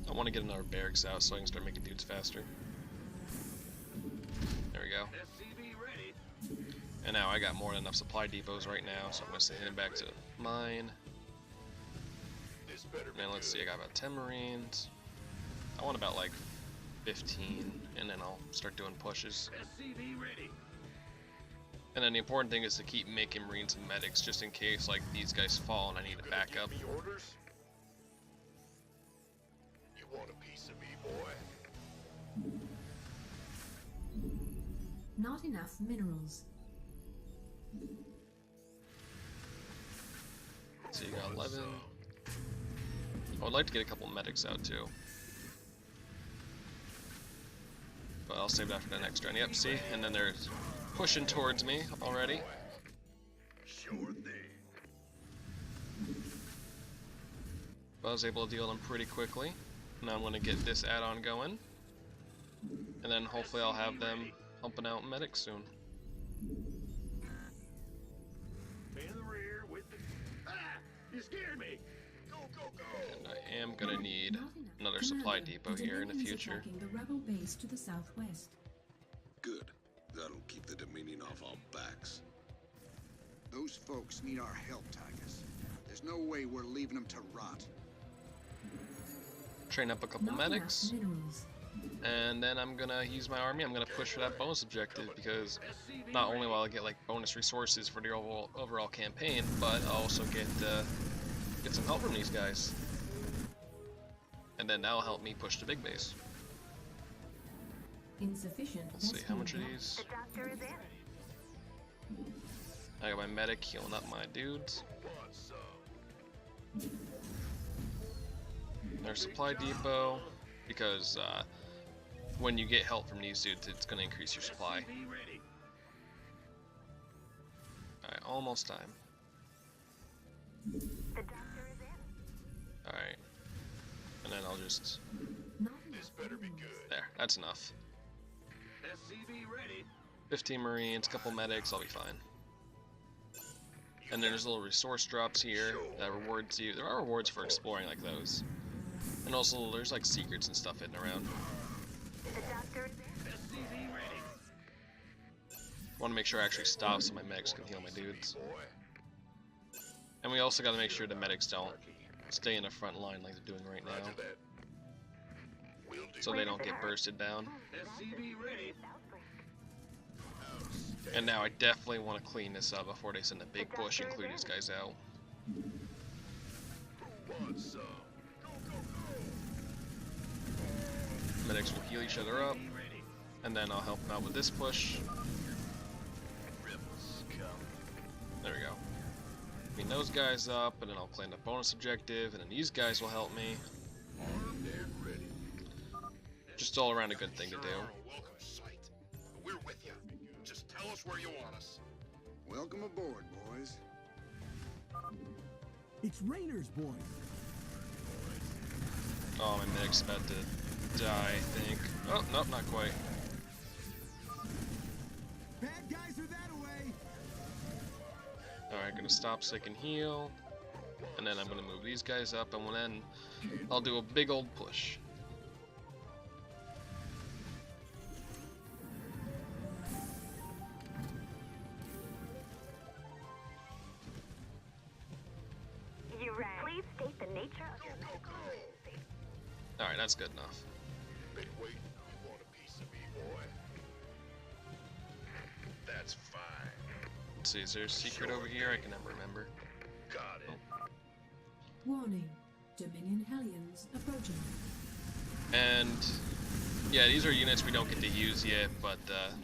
I want to get another barracks out so I can start making dudes faster. There we go. And now I got more than enough supply depots right now, so I'm going to send him back to mine. And let's see, I got about 10 Marines. I want about like 15, and then I'll start doing pushes. And then the important thing is to keep making Marines and medics just in case like these guys fall and I need to back up. You want a piece of me, boy? Not enough minerals. So you got 11. I would like to get a couple medics out too. But I'll save that for the next turn. Yep, see? And then they're pushing towards me already. Sure thing. But I was able to deal them pretty quickly. Now I'm going to get this add-on going. And then hopefully I'll have them pumping out medics soon. In the rear with the... Ah! You scared me! Go, go, go! And I am going to need Not enough. another Commander, supply depot here in the Dominion is future. attacking the rebel base to the southwest. Good. That'll keep the Dominion off our backs. Those folks need our help, Titus. There's no way we're leaving them to rot. Train up a couple Not medics. enough minerals. And then I'm gonna use my army. I'm gonna push for that bonus objective because not only will I get like bonus resources for the overall campaign, but I'll also get some help from these guys. And then that'll help me push the big base. Insufficient. Let's see, how much are testing these? The doctor is in. I got my medic healing up my dudes. There's supply depot because when you get help from these dudes, it's gonna increase your supply. Alright, almost time. The doctor is in. Alright. And then I'll just... Not This enough better be minerals. good. There, that's enough. SCV ready. 15 Marines, couple medics, I'll be fine. And then there's little resource drops here that rewards you. There are rewards for exploring like those. And also there's like secrets and stuff hidden around. The doctor is in. SCV ready. Want to make sure I actually stop so my medics can heal my dudes. And we also got to make sure the medics don't stay in the front line like they're doing right now, so they don't get bursted down. SCV ready. And now I definitely want to clean this up before they send a big push and clear these guys out. Medics will heal each other up, and then I'll help them out with this push. There we go. Clean those guys up, and then I'll claim the bonus objective, and then these guys will help me. Just all around a good thing to do. We're with you. Just tell us where you want us. Welcome aboard, boys. It's Rainer's boy. Oh, my medic's about to die, I think. Oh, nope, not quite. Bad guys are that away. Alright, gonna stop so I can heal. And then I'm gonna move these guys up, and then I'll do a big old push. You ran. Please state the nature of your medical emergency. Alright, that's good enough. Been waiting. You want a piece of me, boy? That's fine. Let's see, is there a secret over here? I can never remember. Got it. Warning. Dominion Hellions approaching. And yeah, these are units we don't get to use yet, but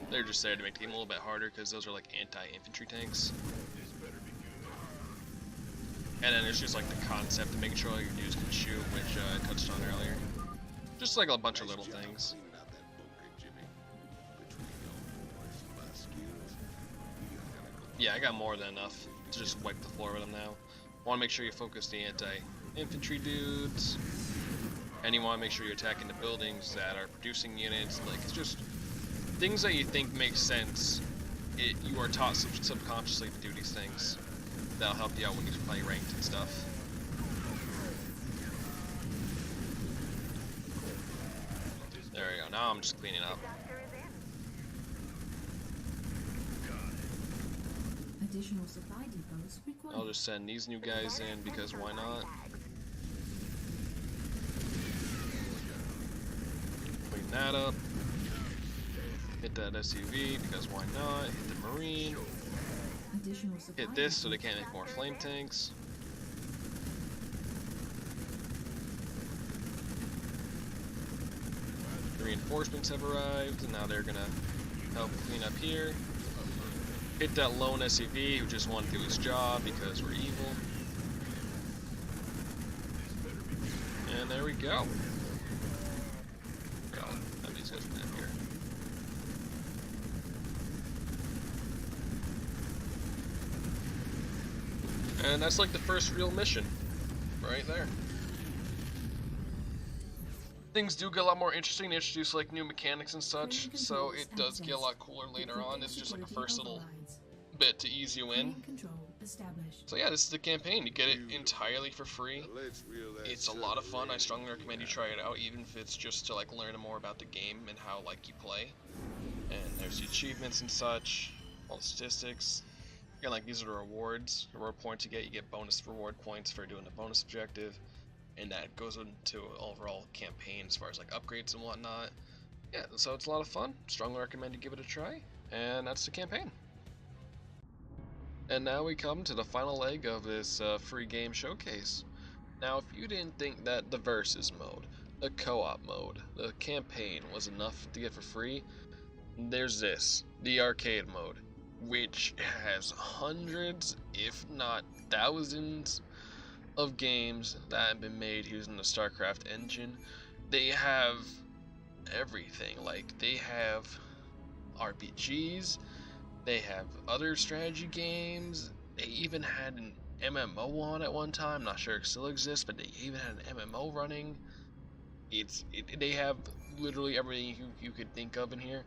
they're just there to make the game a little bit harder because those are like anti-infantry tanks. This better be good. And then there's just like the concept of making sure all your dudes can shoot, which I touched on earlier. Just like a bunch of little things. Cleaning out that bunker, Jimmy. Between your boys and my skills, we are gonna go. Yeah, I got more than enough to just wipe the floor with them now. Want to make sure you focus the anti-infantry dudes, and you want to make sure you're attacking the buildings that are producing units. Like, it's just things that you think make sense. You are taught subconsciously to do these things. That'll help you out when you play ranked and stuff. There we go. Now I'm just cleaning up. Additional supply depots required. I'll just send these new guys in because why not? Clean that up. Hit that SUV because why not? Hit the Marine. Additional supply Hit this so they depots. can't make more flame tanks. The reinforcements have arrived and now they're gonna help clean up here. Hit that lone SUV who just wanted to do his job because we're evil. And there we go. God, have these guys in here. And that's like the first real mission, right there. Things do get a lot more interesting. They introduce like new mechanics and such, so it does get a lot cooler later on. This is just like a first little bit to ease you in. Control established. So yeah, this is the campaign. You get it entirely for free. Now let's reel that It's a sucker lot of fun. I in. strongly recommend you try it out, even if it's just to like learn more about the game and how like you play. And there's the achievements and such, all the statistics. Again, like these are the rewards, reward points you get. You get bonus reward points for doing the bonus objective, and that goes into overall campaign as far as like upgrades and whatnot. Yeah, so it's a lot of fun. Strongly recommend you give it a try, and that's the campaign. And now we come to the final leg of this free game showcase. Now, if you didn't think that the versus mode, the co-op mode, the campaign was enough to get for free, there's this, the arcade mode, which has hundreds, if not thousands, of games that have been made using the Starcraft engine. They have everything. Like, they have RPGs, they have other strategy games, they even had an MMO on at one time. Not sure it still exists, but they even had an MMO running. They have literally everything you could think of in here.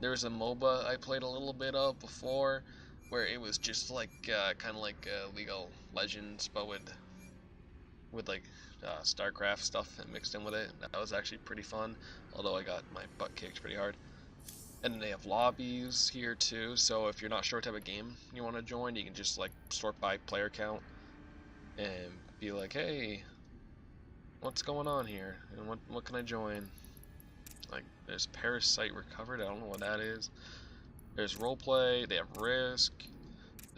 There's a MOBA I played a little bit of before, where it was just like kind of like League of Legends, but with like Starcraft stuff mixed in with it. That was actually pretty fun, although I got my butt kicked pretty hard. And then they have lobbies here too, so if you're not sure what type of game you want to join, you can just like sort by player count and be like, hey, what's going on here, and what can I join? Like, there's Parasite Recovered, I don't know what that is. There's Roleplay, they have Risk,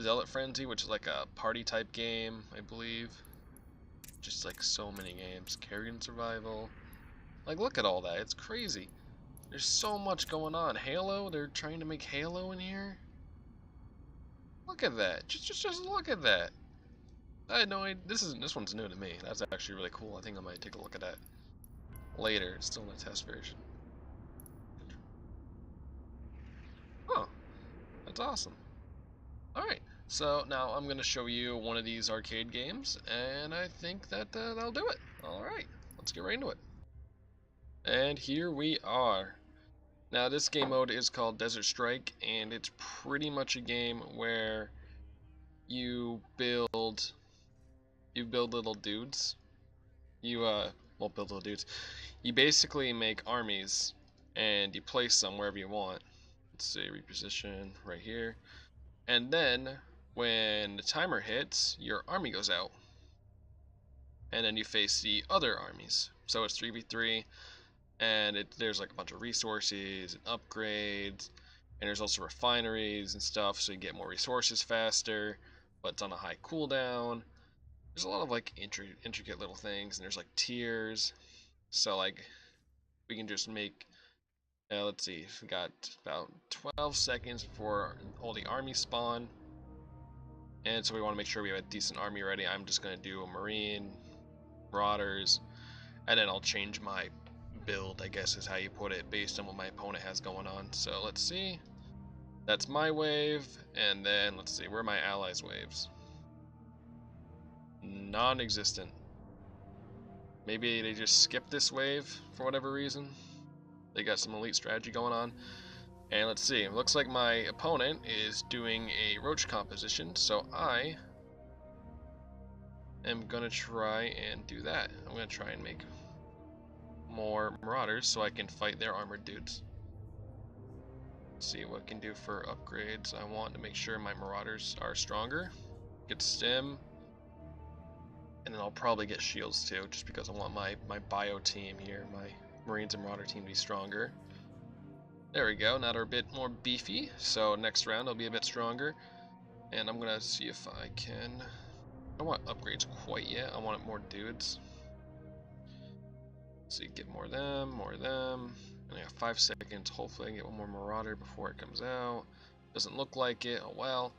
Zealot Frenzy, which is like a party type game, I believe. Just like so many games. Carrion Survival. Like, look at all that, it's crazy. There's so much going on. Halo, they're trying to make Halo in here. Look at that, just look at that. I had no idea. This one's new to me. That's actually really cool. I think I might take a look at that later. It's still in the test version. Oh, that's awesome. Alright, so now I'm going to show you one of these arcade games, and I think that that'll do it. Alright, let's get right into it. And here we are. Now this game mode is called Desert Strike, and it's pretty much a game where you build little dudes. Well, build little dudes. You basically make armies, and you place them wherever you want. Let's say reposition right here. And then, when the timer hits, your army goes out. And then you face the other armies. So it's 3v3, and there's like a bunch of resources and upgrades. And there's also refineries and stuff, so you get more resources faster, but it's on a high cooldown. There's a lot of like intricate little things, and there's like tiers. So like we can just make, let's see, we got about 12 seconds before all the armies spawn. And so we want to make sure we have a decent army ready. I'm just going to do a Marine, Marauders, and then I'll change my build, I guess is how you put it, based on what my opponent has going on. So let's see. That's my wave, and then let's see, where are my allies' waves? Non-existent. Maybe they just skipped this wave for whatever reason. They got some elite strategy going on. And let's see, it looks like my opponent is doing a roach composition, so I am gonna try and do that. I'm gonna try and make more Marauders so I can fight their armored dudes. Let's see what I can do for upgrades. I want to make sure my Marauders are stronger. Get stim. And then I'll probably get shields too, just because I want my bio team here, my Marines and Marauder team to be stronger. There we go, now they're a bit more beefy, so next round I'll be a bit stronger. And I'm gonna see if I can... I don't want upgrades quite yet, I want more dudes. Let's see, get more of them, more of them. And I got 5 seconds, hopefully I can get one more Marauder before it comes out. Doesn't look like it, oh well.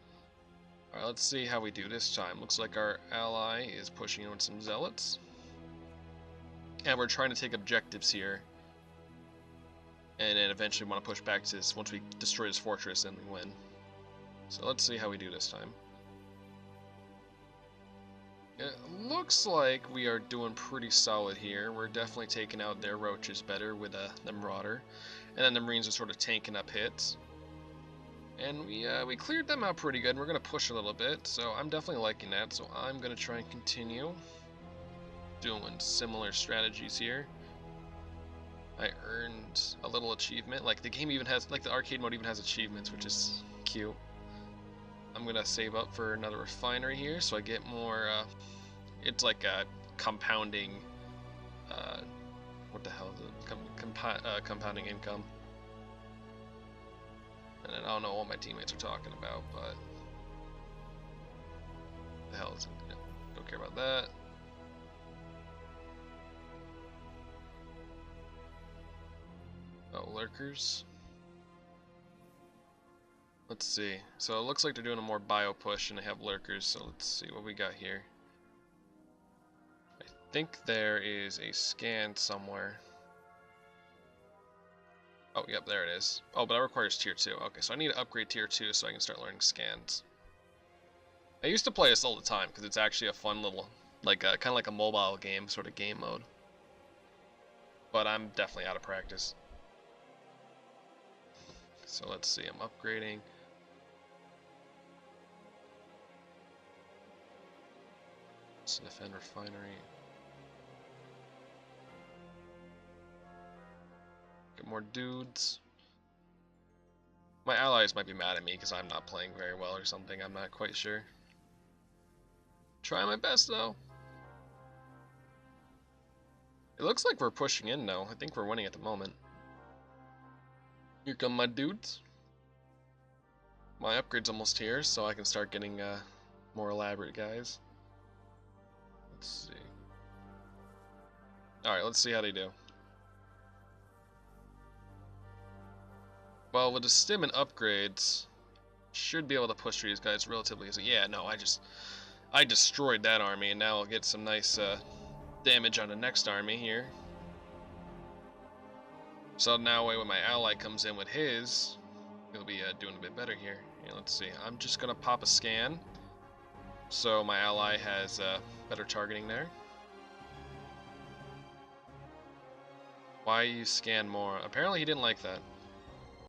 Alright, let's see how we do this time. Looks like our ally is pushing in with some zealots. And we're trying to take objectives here. And then eventually want to push back to this once we destroy this fortress and we win. So let's see how we do this time. It looks like we are doing pretty solid here. We're definitely taking out their roaches better with the Marauder. And then the Marines are sort of tanking up hits. And we cleared them out pretty good. We're going to push a little bit, so I'm definitely liking that. So I'm going to try and continue doing similar strategies here. I earned a little achievement. Like the game even has, like the arcade mode even has achievements, which is cute. I'm going to save up for another refinery here, so I get more, it's like a compounding, what the hell is it? Compounding income. And I don't know what my teammates are talking about, but the hell is it? Don't care about that. Oh, lurkers. Let's see. So it looks like they're doing a more bio push and they have lurkers, so let's see what we got here. I think there is a scan somewhere. Oh, yep, there it is. Oh, but that requires tier 2. Okay, so I need to upgrade tier 2 so I can start learning scans. I used to play this all the time because it's actually a fun little, like, kind of like a mobile game sort of game mode. But I'm definitely out of practice. So let's see, I'm upgrading. Let's defend refinery. Get more dudes. My allies might be mad at me because I'm not playing very well or something. I'm not quite sure. Try my best though. It looks like we're pushing in though. I think we're winning at the moment. Here come my dudes. My upgrade's almost here, so I can start getting more elaborate guys. Let's see. Alright, let's see how they do. Well, with the stim and upgrades, should be able to push through these guys relatively easy. Yeah, no, I destroyed that army, and now I'll get some nice damage on the next army here. So now when my ally comes in with his, he'll be doing a bit better here. Yeah, let's see. I'm just gonna pop a scan, so my ally has better targeting there. Why you scan more? Apparently he didn't like that.